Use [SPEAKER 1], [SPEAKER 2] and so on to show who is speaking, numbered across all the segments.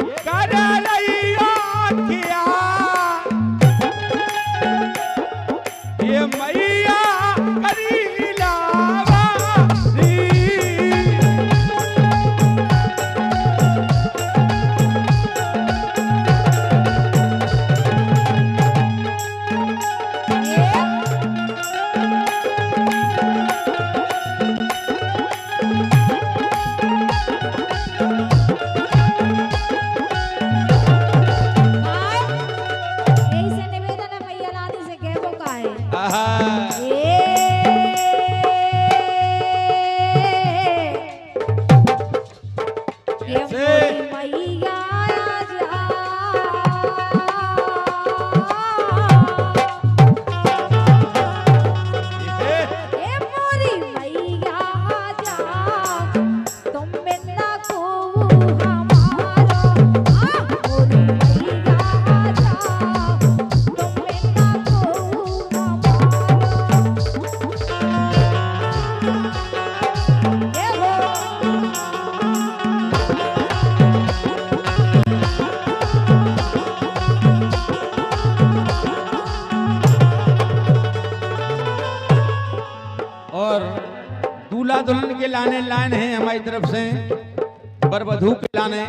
[SPEAKER 1] कर रही आँखिया ये मैया करी लावारी दूल्हा दुल्हन के लाने लाइन है हमारी तरफ से, वर वधू के लाने।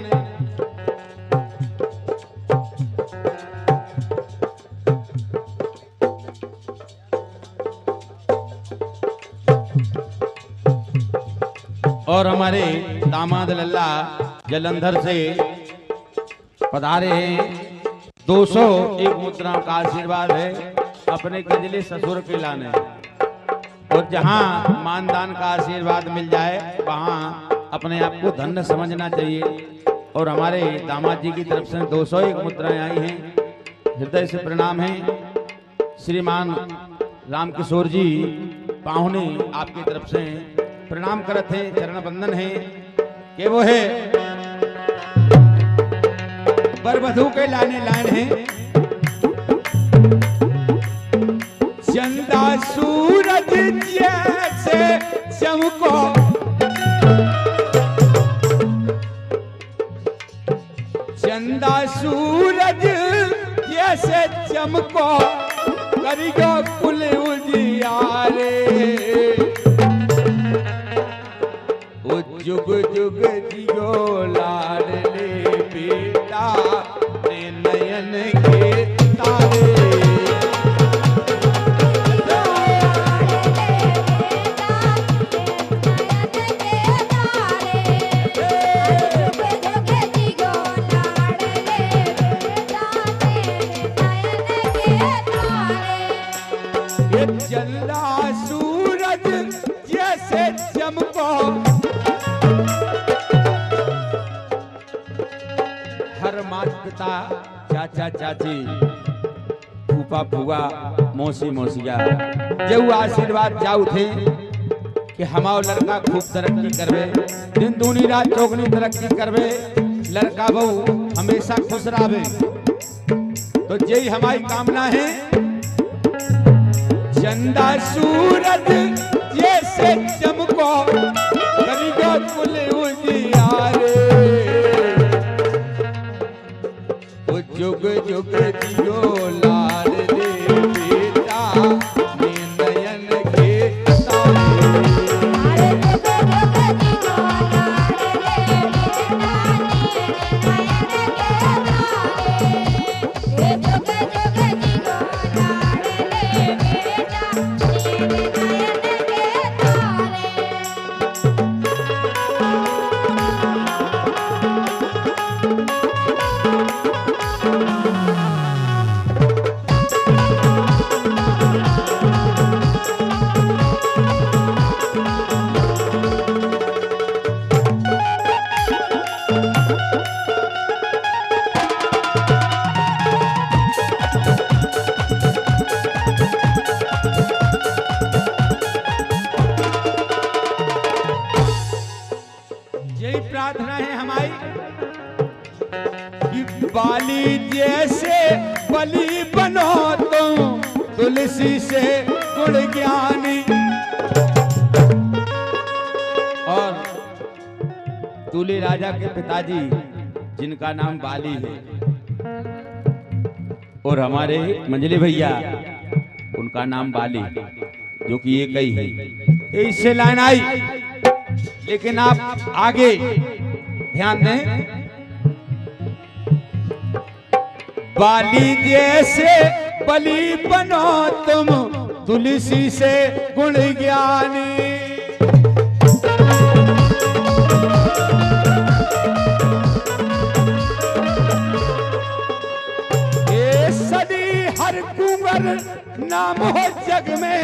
[SPEAKER 1] और हमारे दामाद लल्ला जलंधर से पधारे हैं। 201 मुद्रा का आशीर्वाद है अपने गजले ससुर के लाने। और जहां मानदान का आशीर्वाद मिल जाए वहां अपने आप को धन्य समझना चाहिए। और हमारे दामाद जी की तरफ से 201 मुद्राएं आई हैं, हृदय से प्रणाम है। श्रीमान रामकिशोर जी पाहुने आपकी तरफ से प्रणाम करते हैं, चरण बंदन है कि वो है वर वधू के लाने लाइन है। चंदा सूरज जैसे चमको चंदा सूरज जैसे चमको करियो कुल उजियारे ओ जुग जुग जियो लाडले बेटा ने नयन के तारे। चंदा सूरज जैसे चमको हर माता पिता चाचा चाची फूफा फुआ मौसी मौसिया जो आशीर्वाद जाऊ थे कि हमारा लड़का खूब तरक्की करवे, दिन दूनी रात चौगनी तरक्की करवे, लड़का बहू हमेशा खुश रहे। तो यही हमारी कामना है। चंदा सूरज जैसे चमको करियो कुल उजियारे ओ जुग जुग जियो लाडले बेटा ने नयन के प्रार्थना है हमारी कि बाली जैसे बलि बनो तुम तुलसी से गुण ज्ञानी। और दूल्हे राजा के पिताजी जिनका नाम बाली है, और हमारे मंजली भैया उनका नाम बाली, जो कि एक ही है। इससे लाइन आई, लेकिन आप आगे ध्यान दें। बाली जैसे बलि बनो तुम, तुलसी से गुण ज्ञानी। ये सदी हर कुंवर नाम हो जग में,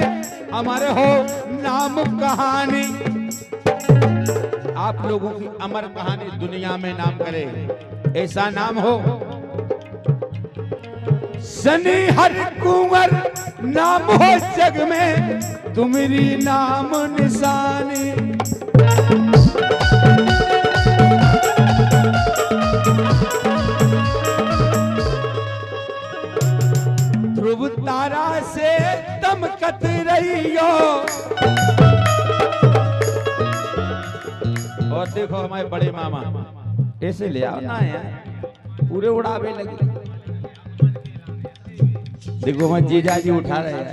[SPEAKER 1] अमर हो नाम कहानी। आप लोगों की अमर कहानी दुनिया में नाम करे, ऐसा नाम हो। सनी हर कुंवर नाम हो जग में, तुम्हारी नाम निशानी। ध्रुव तारा से दमकत रहियो। और देखो हमारे बड़े मामा ऐसे ले आओ ना यार, पूरे उड़ावे लगे। देखो हमारे जीजा जी उठा रहे हैं,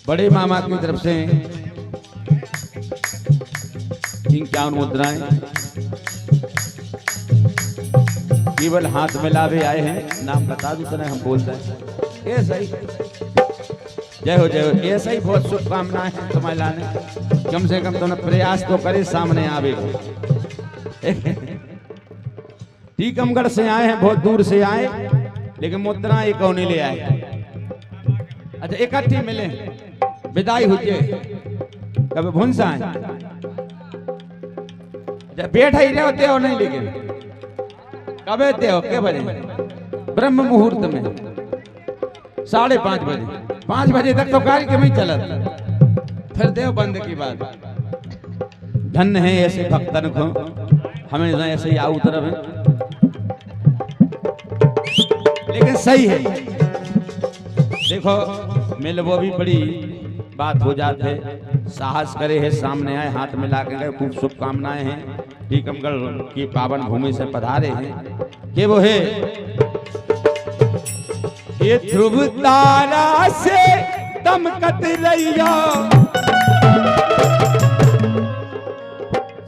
[SPEAKER 1] बड़े मामा की तरफ से 51 मुद्राएं केवल हाथ में लावे आए हैं। नाम बता दो तो हम बोलते हैं। ऐसा ही जय हो जय हो, ऐसा ही बहुत शुभकामनाएं हैं तुम्हारे लाने। कम से कम तुमने प्रयास तो करे सामने आवे। टीकमगढ़ से आए हैं, बहुत दूर से आए, लेकिन मुद्रा एक और नहीं ले आए। अच्छा इकट्ठी मिले, विदाई हुई कभी भुंसा है। बैठा ही रहते हो नहीं, लेकिन कब आते हो के बजे? ब्रह्म मुहूर्त में 5:30 बजे, 5 बजे तक तो कार्यक्रम ही चला, फिर देव बंद की बात। धन्य है ऐसे भक्तन को, हमें ऐसे ही आऊ तरफ है, लेकिन सही है। देखो मिल वो भी बड़ी बात हो जाते, साहस करे है, सामने आए, हाथ मिला के गए। खूब शुभकामनाएं हैं। टीकमगढ़ की पावन भूमि से पधारे हैं कि वो है ये ध्रुव तारा से दमकत रहियो।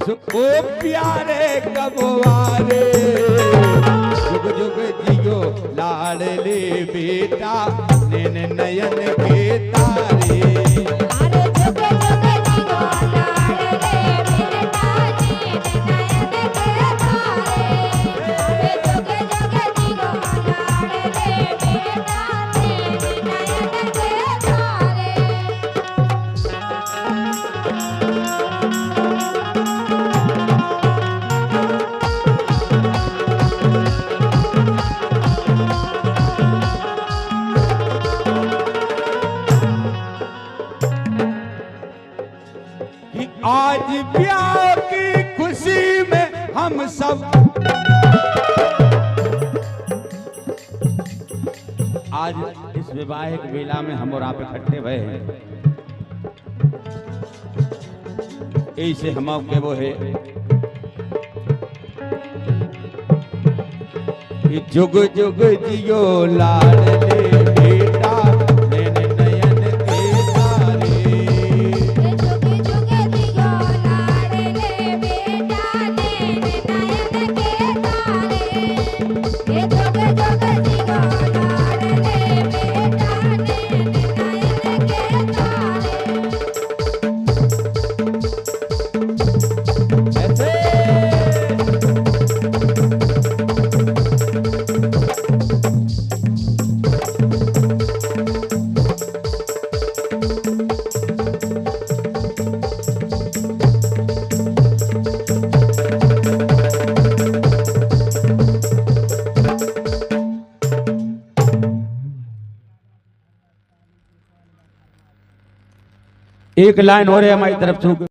[SPEAKER 1] ओ प्यारे कबवारे, जुग जुग जियो लाडले बेटा, नैन नयन के तारे। आज ब्याह की खुशी में हम सब, आज इस विवाहिक बेला में हम और आप इकट्ठे हुए हैं। ऐसे हम के वो है कि जुग जुग जियो लाडले बेटा, नैन नयन के तारे। एक लाइन हो रही है हमारी तरफ से।